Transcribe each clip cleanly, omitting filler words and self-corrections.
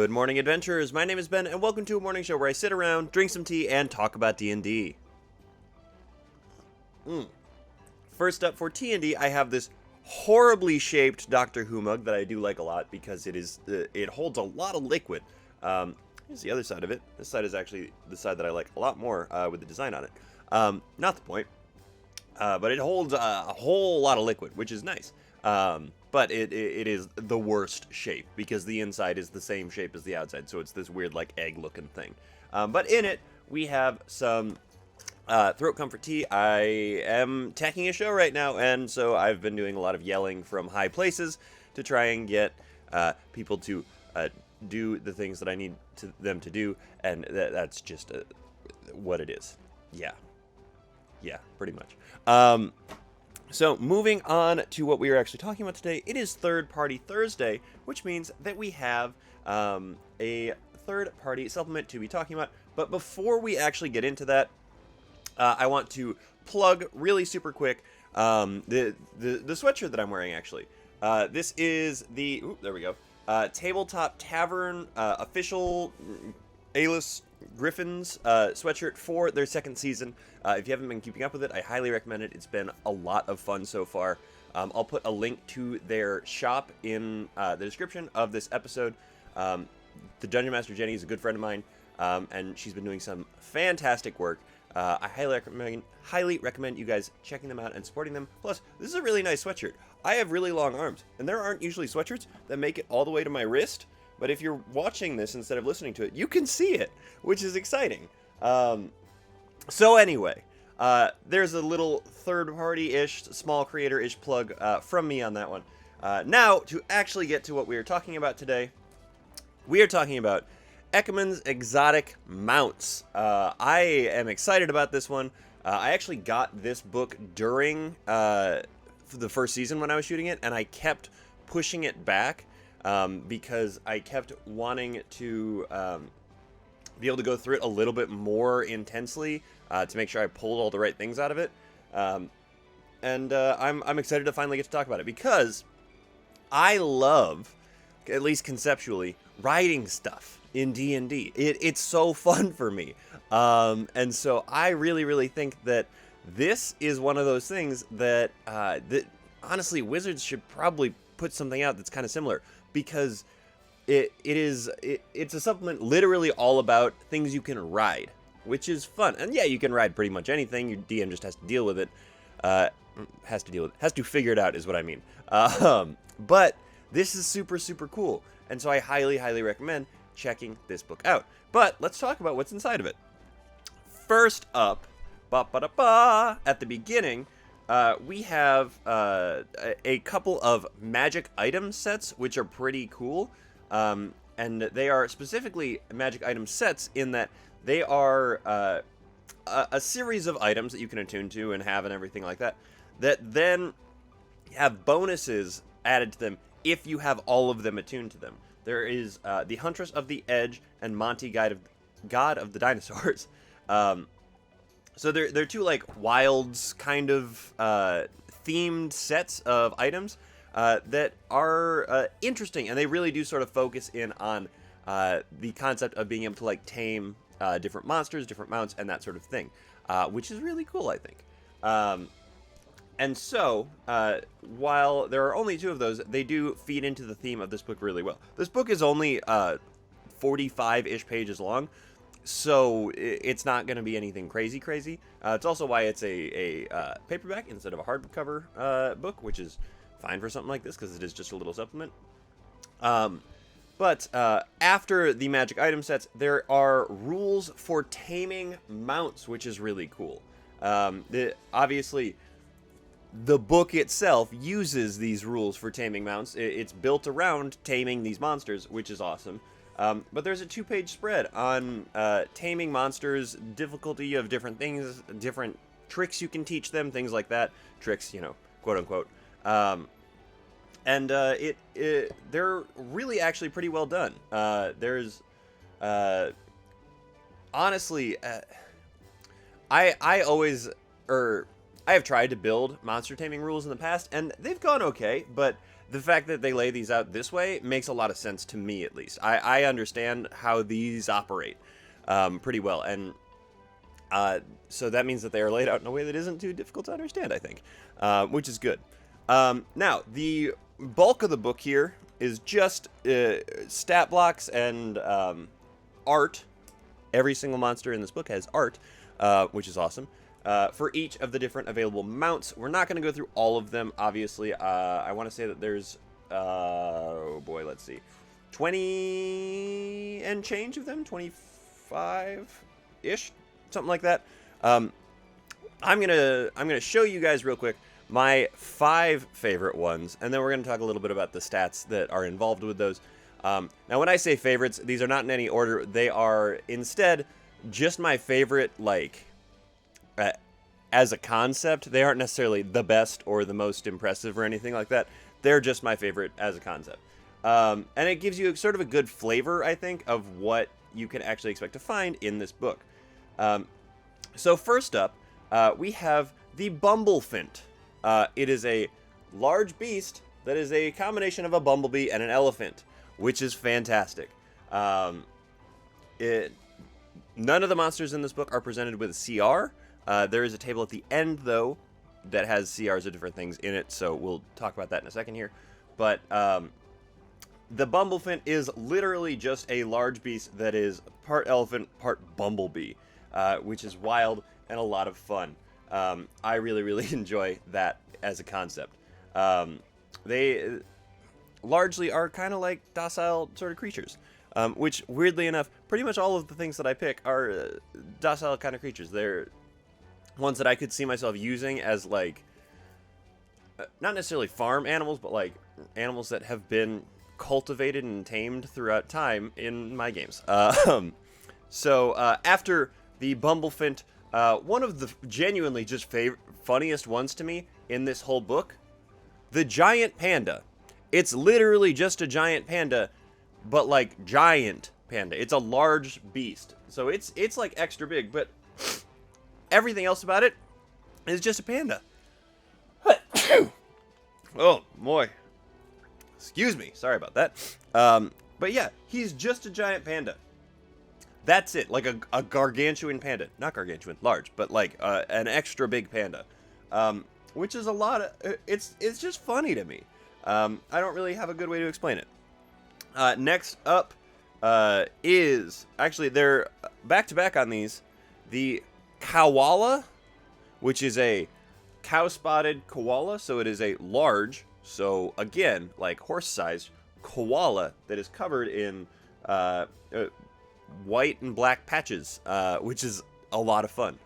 Good morning, adventurers. My name is Ben, and welcome to a morning show where I sit around, drink some tea, and talk about D&D. First up for T&D, I have this horribly shaped Doctor Who mug that I do like a lot because it holds a lot of liquid. Here's the other side of it. This side is actually the side that I like a lot more with the design on it. Not the point, but it holds a whole lot of liquid, which is nice. But it is the worst shape because the inside is the same shape as the outside, so it's this weird like egg-looking thing. But in it, we have some throat comfort tea. I am tackling a show right now, and so I've been doing a lot of yelling from high places to try and get people to do the things that I need them to do, and that's just what it is. Yeah, pretty much. So moving on to what we are actually talking about today, it is Third Party Thursday, which means that we have a third-party supplement to be talking about. But before we actually get into that, I want to plug really super quick the sweatshirt that I'm wearing, actually. This is the, there we go, Tabletop Tavern official A-list Griffins sweatshirt for their second season. If you haven't been keeping up with it, I highly recommend it. It's been a lot of fun so far. I'll put a link to their shop in the description of this episode. The Dungeon Master Jenny is a good friend of mine, and she's been doing some fantastic work. I highly recommend you guys checking them out and supporting them. Plus, this is a really nice sweatshirt. I have really long arms, and there aren't usually sweatshirts that make it all the way to my wrist. But if you're watching this instead of listening to it, you can see it, which is exciting. So anyway, there's a little third-party-ish, small creator-ish plug from me on that one. Now, to actually get to what we are talking about today, we are talking about Eckman's Exotic Mounts. I am excited about this one. I actually got this book during the first season when I was shooting it, and I kept pushing it back. Because I kept wanting to be able to go through it a little bit more intensely to make sure I pulled all the right things out of it. And I'm excited to finally get to talk about it because I love, at least conceptually, writing stuff in D&D. It's so fun for me. And so I really think that this is one of those things that honestly, Wizards should probably put something out that's kind of similar. Because it's a supplement literally all about things you can ride, which is fun. And yeah, you can ride pretty much anything. Your DM just has to deal with it. Has to figure it out is what I mean. But this is super cool. And so I highly recommend checking this book out. But let's talk about what's inside of it. First up, at the beginning, we have a couple of magic item sets, which are pretty cool. And they are specifically magic item sets in that they are a series of items that you can attune to and have and everything like that, that then have bonuses added to them if you have all of them attuned to them. There is the Huntress of the Edge and Monty, God of the Dinosaurs. So they're two like wilds kind of themed sets of items that are interesting, and they really do sort of focus in on the concept of being able to like tame different monsters, different mounts, and that sort of thing, which is really cool, I think. And so, while there are only two of those, they do feed into the theme of this book really well. This book is only 45-ish pages long. So it's not going to be anything crazy. It's also why it's a paperback instead of a hardcover book, which is fine for something like this because it is just a little supplement. But after the magic item sets, there are rules for taming mounts, which is really cool. Obviously, the book itself uses these rules for taming mounts. It's built around taming these monsters, which is awesome. But there's a 2-page spread on taming monsters, difficulty of different things, different tricks you can teach them, things like that. Tricks, quote unquote. And they're really actually pretty well done. There's honestly, I have tried to build monster taming rules in the past, and they've gone okay, but the fact that they lay these out this way makes a lot of sense to me, at least. I understand how these operate pretty well, and so that means that they are laid out in a way that isn't too difficult to understand, I think, which is good. Now, the bulk of the book here is just stat blocks and art. Every single monster in this book has art, which is awesome. For each of the different available mounts. We're not going to go through all of them, obviously. I want to say that there's, oh boy, let's see, 20 and change of them, 25-ish, something like that. I'm gonna show you guys real quick my 5 favorite ones, and then we're gonna talk a little bit about the stats that are involved with those. Now, when I say favorites, these are not in any order. They are instead just my favorite, like, as a concept. They aren't necessarily the best or the most impressive or anything like that. They're just my favorite as a concept. And it gives you sort of a good flavor, I think, of what you can actually expect to find in this book. So first up, we have the Bumblefint. It is a large beast that is a combination of a bumblebee and an elephant, which is fantastic. None of the monsters in this book are presented with a CR. There is a table at the end, though, that has CRs of different things in it, so we'll talk about that in a second here. But the Bumblefint is literally just a large beast that is part elephant, part bumblebee, which is wild and a lot of fun. I really, really enjoy that as a concept. They largely are kind of like docile sort of creatures, which, weirdly enough, pretty much all of the things that I pick are docile kind of creatures. They're ones that I could see myself using as, like, not necessarily farm animals, but like animals that have been cultivated and tamed throughout time in my games. So after the Bumblefint, one of the genuinely just funniest ones to me in this whole book, the Giant Panda. It's literally just a giant panda, but like giant panda. It's a large beast, so it's like extra big, but everything else about it is just a panda. Oh boy, excuse me, sorry about that. But yeah, he's just a giant panda. That's it, like a gargantuan panda. Not gargantuan, large, but like an extra big panda. Which is a lot of, it's just funny to me. I don't really have a good way to explain it. Next up is, actually they're back-to-back on these, the Kowala, which is a cow-spotted koala, so it is a large, so again, like horse-sized koala that is covered in white and black patches, which is a lot of fun.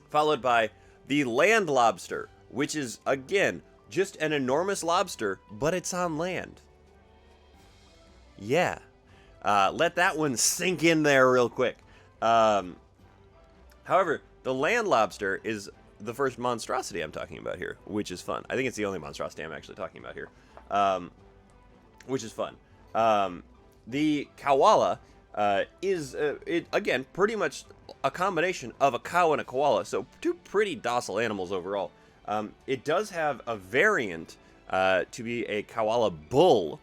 Followed by the land lobster, which is, again, just an enormous lobster, but it's on land. Yeah. Let that one sink in there real quick. However, the land lobster is the first monstrosity I'm talking about here, which is fun. I think it's the only monstrosity I'm actually talking about here, which is fun. The Kowala is, again, pretty much a combination of a cow and a koala, so 2 pretty docile animals overall. It does have a variant to be a Kowala bull,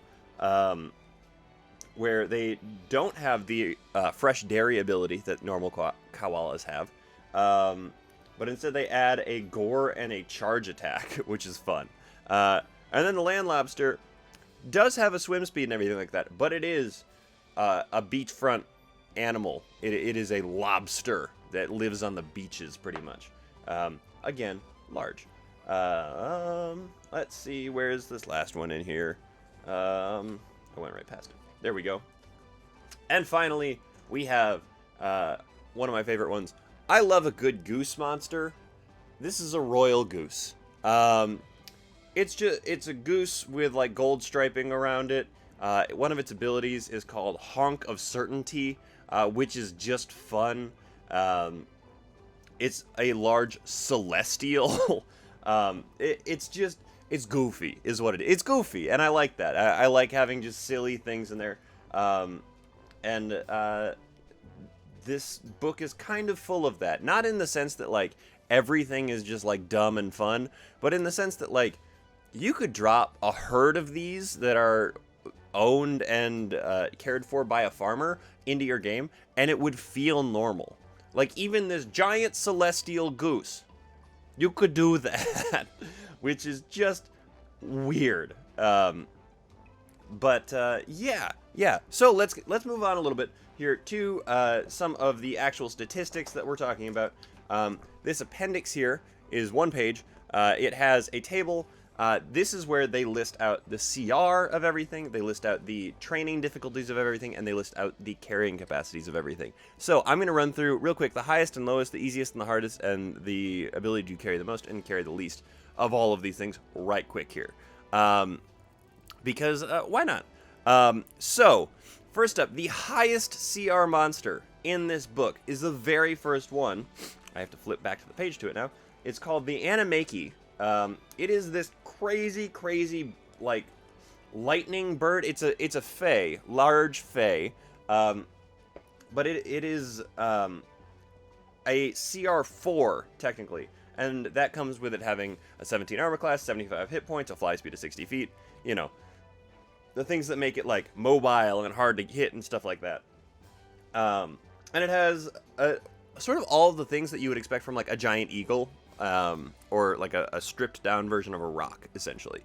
where they don't have the fresh dairy ability that normal koalas have, but instead they add a gore and a charge attack, which is fun. And then the land lobster does have a swim speed and everything like that, but it is a beachfront animal. It is a lobster that lives on the beaches, pretty much. Again, large. Let's see, where is this last one in here? I went right past it. There we go. And finally, we have one of my favorite ones. I love a good goose monster. This is a royal goose. It's a goose with like gold striping around it. One of its abilities is called Honk of Certainty, which is just fun. It's a large celestial. It's goofy, is what it is. It's goofy, and I like that. I like having just silly things in there. This book is kind of full of that. Not in the sense that, like, everything is just, like, dumb and fun, but in the sense that, like, you could drop a herd of these that are owned and cared for by a farmer into your game, and it would feel normal. Like, even this giant celestial goose, you could do that, which is just weird. Yeah. So let's move on a little bit here to some of the actual statistics that we're talking about. This appendix here is 1 page. It has a table. This is where they list out the CR of everything, they list out the training difficulties of everything, and they list out the carrying capacities of everything. So I'm going to run through real quick the highest and lowest, the easiest and the hardest, and the ability to carry the most and carry the least of all of these things right quick here. Because why not? So, first up, the highest CR monster in this book is the very first one. I have to flip back to the page to it now. It's called the Anna Makey. It is this crazy, like, lightning bird. It's a fae, large fae, but it is a CR4 technically, and that comes with it having a 17 armor class, 75 hit points, a fly speed of 60 feet. You know, the things that make it like mobile and hard to hit and stuff like that. And it has sort of all of the things that you would expect from like a giant eagle. Or like a stripped down version of a rock, essentially.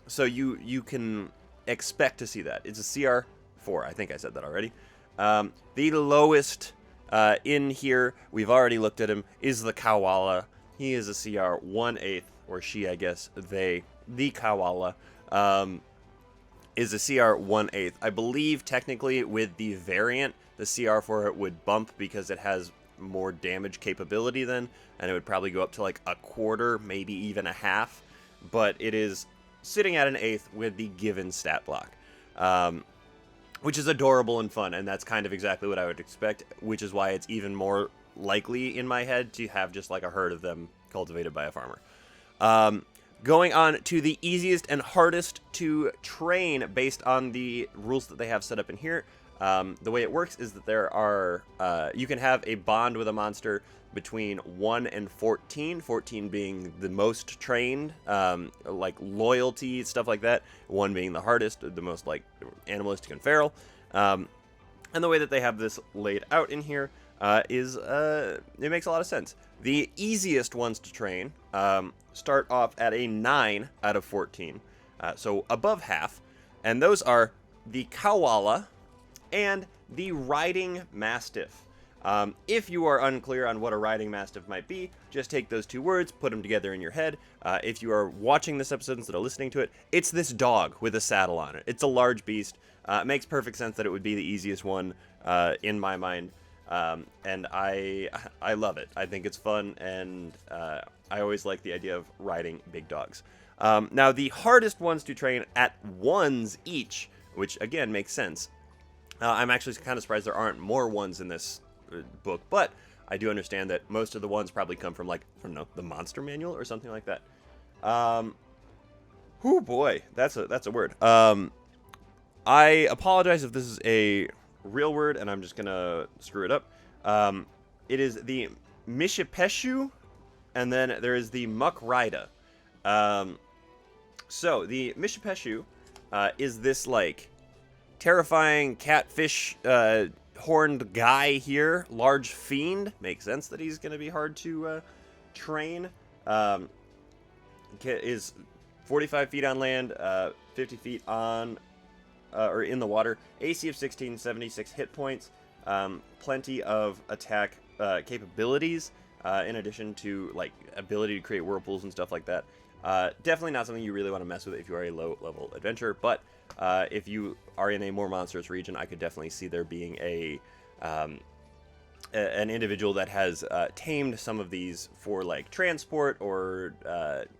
So you can expect to see that. It's a CR4. I think I said that already. The lowest in here, we've already looked at him, is the Kowala. He is a CR 1/8, or she, I guess, they, the Kowala, is a CR 1/8. I believe technically with the variant, the CR for it would bump because it has more damage capability then, and it would probably go up to like a quarter, maybe even a half, but it is sitting at an 1/8 with the given stat block, which is adorable and fun, and that's kind of exactly what I would expect, which is why it's even more likely in my head to have just like a herd of them cultivated by a farmer. Going on to the easiest and hardest to train based on the rules that they have set up in here. The way it works is that there are, you can have a bond with a monster between 1 and 14, 14 being the most trained, like loyalty, stuff like that, 1 being the hardest, the most like animalistic and feral. And the way that they have this laid out in here is, it makes a lot of sense. The easiest ones to train start off at a 9 out of 14, so above half, and those are the Kowala and the Riding Mastiff. If you are unclear on what a Riding Mastiff might be, just take those 2 words, put them together in your head. If you are watching this episode instead of listening to it, it's this dog with a saddle on it. It's a large beast. It makes perfect sense that it would be the easiest one in my mind, and I love it. I think it's fun, and I always like the idea of riding big dogs. Now, the hardest ones to train at 1s each, which again makes sense. I'm actually kind of surprised there aren't more 1s in this book, but I do understand that most of the 1s probably come from, like, I don't know, the monster manual or something like that. Oh boy, that's a word. I apologize if this is a real word and I'm just gonna screw it up. It is the Mishipeshu, and then there is the Muck Rider. So the Mishipeshu is this like terrifying catfish horned guy here, large fiend. Makes sense that he's going to be hard to train. Is 45 feet on land, 50 feet on or in the water. AC of 16, 76 hit points. Plenty of attack capabilities, in addition to like ability to create whirlpools and stuff like that. Definitely not something you really want to mess with if you are a low-level adventurer, but if you are in a more monstrous region, I could definitely see there being an individual that has tamed some of these for like transport or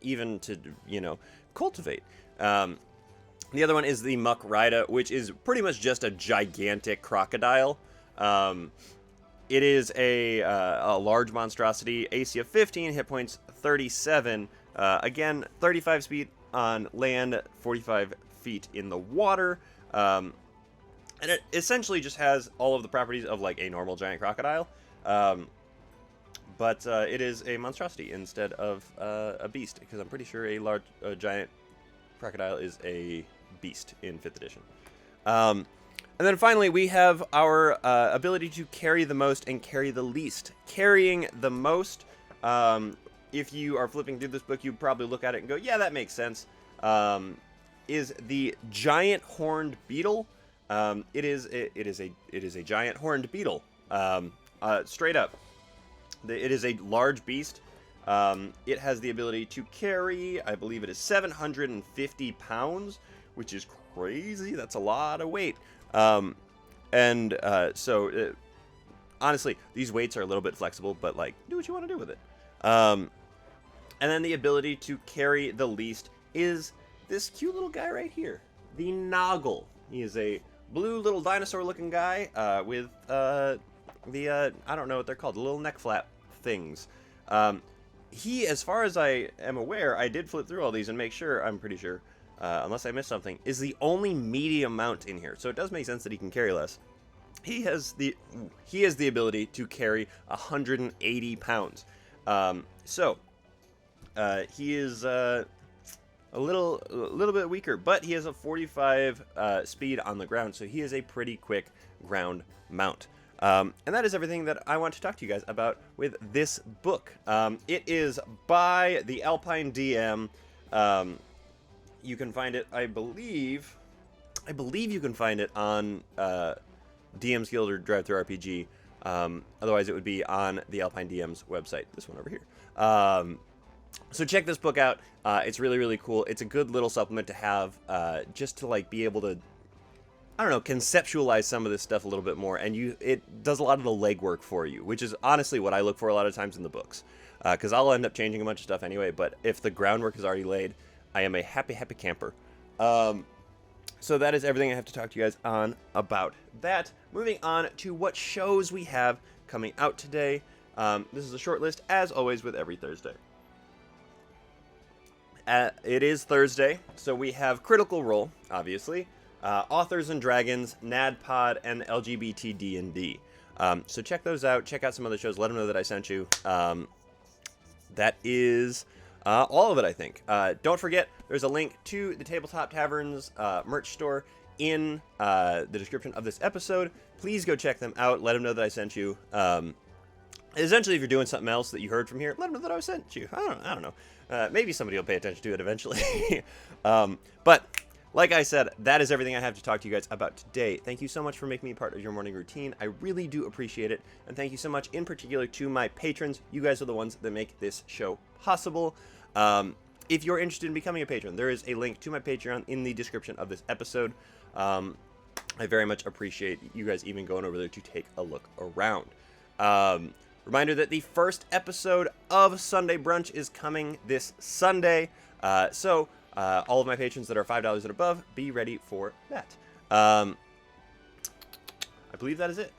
even to, you know, cultivate. The other one is the Muck Rider, which is pretty much just a gigantic crocodile. It is a large monstrosity, AC of 15, hit points 37. Again, 35 speed on land, 45 feet in the water. And it essentially just has all of the properties of like a normal giant crocodile. but it is a monstrosity instead of a beast, because I'm pretty sure a giant crocodile is a beast in 5th edition. And then finally, we have our ability to carry the most and carry the least. Carrying the most, if you are flipping through this book, you'd probably look at it and go, yeah, that makes sense, is the giant horned beetle. It is a giant horned beetle, straight up. It is a large beast. It has the ability to carry, I believe it is 750 pounds, which is crazy. That's a lot of weight. Honestly, these weights are a little bit flexible, but like, do what you want to do with it. And then the ability to carry the least is this cute little guy right here, the Noggle. He is a blue little dinosaur-looking guy with I don't know what they're called, the little neck flap things. He, as far as I am aware, I did flip through all these and make sure, I'm pretty sure, unless I missed something, is the only medium mount in here. So it does make sense that he can carry less. He has the ability to carry 180 pounds. He is a little bit weaker, but he has a 45 speed on the ground, so he is a pretty quick ground mount. And that is everything that I want to talk to you guys about with this book. It is by the Alpine DM. You can find it, I believe you can find it on DM's Guild or Drive Thru RPG. Otherwise, it would be on the Alpine DM's website. This one over here. So check this book out. It's really, really cool. It's a good little supplement to have, just to like be able to, I don't know, conceptualize some of this stuff a little bit more, and it does a lot of the legwork for you, which is honestly what I look for a lot of times in the books, because I'll end up changing a bunch of stuff anyway, but if the groundwork is already laid, I am a happy, happy camper. So that is everything I have to talk to you guys on about that. Moving on to what shows we have coming out today. This is a short list, as always, with every Thursday. It is Thursday, so we have Critical Role, obviously, Authors and Dragons, NADPOD, and LGBT D&D. So check those out. Check out some other shows. Let them know that I sent you. That is all of it, I think. Don't forget, there's a link to the Tabletop Tavern's merch store in the description of this episode. Please go check them out. Let them know that I sent you. Essentially, if you're doing something else that you heard from here, let them know that I sent you. I don't know. Maybe somebody will pay attention to it eventually. But like I said, that is everything I have to talk to you guys about today. Thank you so much for making me part of your morning routine. I really do appreciate it. And thank you so much in particular to my patrons. You guys are the ones that make this show possible. If you're interested in becoming a patron, there is a link to my Patreon in the description of this episode. I very much appreciate you guys even going over there to take a look around. Reminder that the first episode of Sunday Brunch is coming this Sunday. So all of my patrons that are $5 and above, be ready for that. I believe that is it.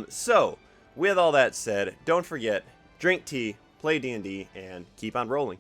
So with all that said, don't forget, drink tea, play D&D, and keep on rolling.